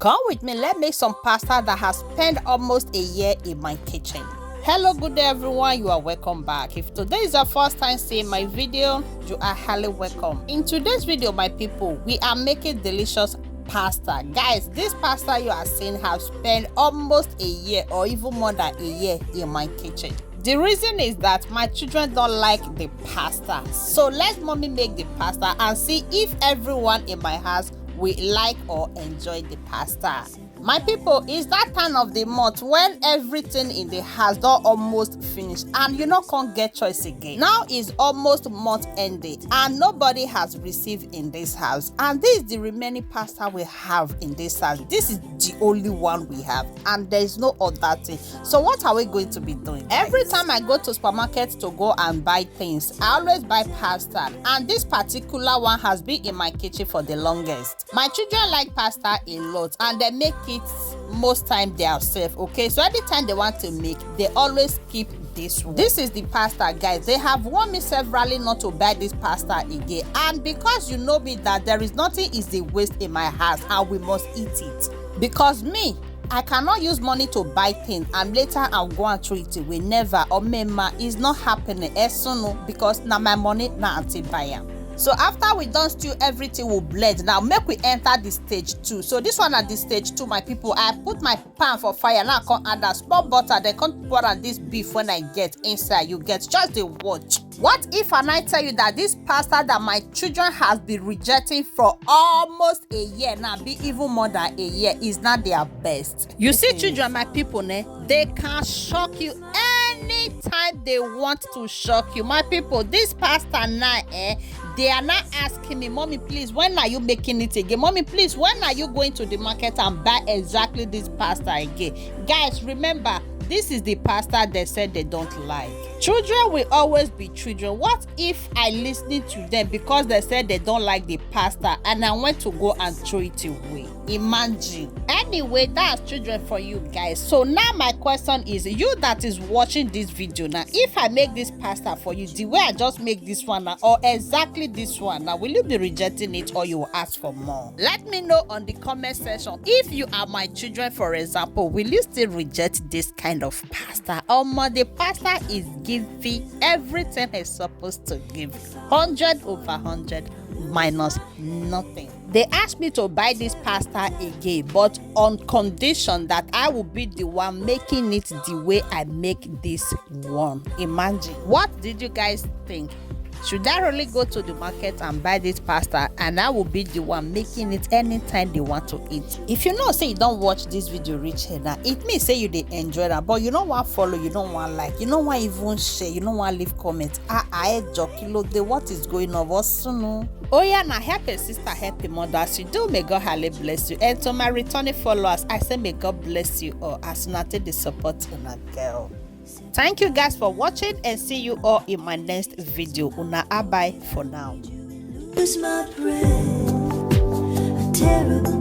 Come with me, let's make some pasta that has spent almost a year in my kitchen. Hello, good day everyone, you are welcome back. If today is your first time seeing my video, you are highly welcome. In today's video, my people, we are making delicious pasta. Guys, this pasta you are seeing has spent almost a year or even more than a year in my kitchen. The reason is that my children don't like the pasta. So let mommy make the pasta and see if everyone in my house will like or enjoy the pasta. My people, it's that time of the month when everything in the house don't almost finish and you can't get choice again. Now is almost month ending and nobody has received in this house, and this is the remaining pasta we have in this house. This is the only one we have and there is no other thing. So what are we going to be doing? Every time I go to supermarket to go and buy things, I always buy pasta, and this particular one has been in my kitchen for the longest. My children like pasta a lot and they make it most time themselves. Okay, so anytime they want to make, they always keep this one. This is the pasta, guys. They have warned me severally not to buy this pasta again, and because you know me that there is nothing is the waste in my house and we must eat it. Because me, I cannot use money to buy things and later I'll go and throw it away. Never. Or mema is not happening. No, because now my money now anti buy. So after we done stew, everything will blend. Now make we enter the stage 2. So this one at the stage 2, my people, I put my pan for fire. Now I can add a small butter. Then come pour on this beef when I get inside. You get just the watch. What if I tell you that this pasta that my children has been rejecting for almost a year now, be even more than a year, is not their best? You see, children, my people, they can shock you anytime they want to shock you. My people, this pasta now, they are not asking me, mommy, please, when are you making it again? Mommy, please, when are you going to the market and buy exactly this pasta again? Guys, remember, this is the pasta they said they don't like. Children will always be children. What if I listened to them because they said they don't like the pasta and I went to go and throw it away? Imagine. Anyway, that's children for you guys. So now my question is, you that is watching this video now, if I make this pasta for you the way I just make this one now, or exactly this one now, will you be rejecting it or you will ask for more? Let me know on the comment section. If you are my children, for example, will you still reject this kind of pasta? The pasta is giving everything it's supposed to give. 100 over 100 minus nothing. They asked me to buy this pasta again, but on condition that I will be the one making it the way I make this one. Imagine. What did you guys think? Should I really go to the market and buy this pasta and I will be the one making it anytime they want to eat? If you know say you don't watch this video reach here now, it may say you they enjoy that, but you don't want follow, you don't want like, you don't want even share, you don't want leave comments. What is going on? What's no? Oh yeah, now help a sister, help a mother. As you do, may God highly bless you. And to my returning followers, I say may God bless you all as you take the support in a girl. Thank you guys for watching and see you all in my next video. Una bye for now. Lose my breath, a terrible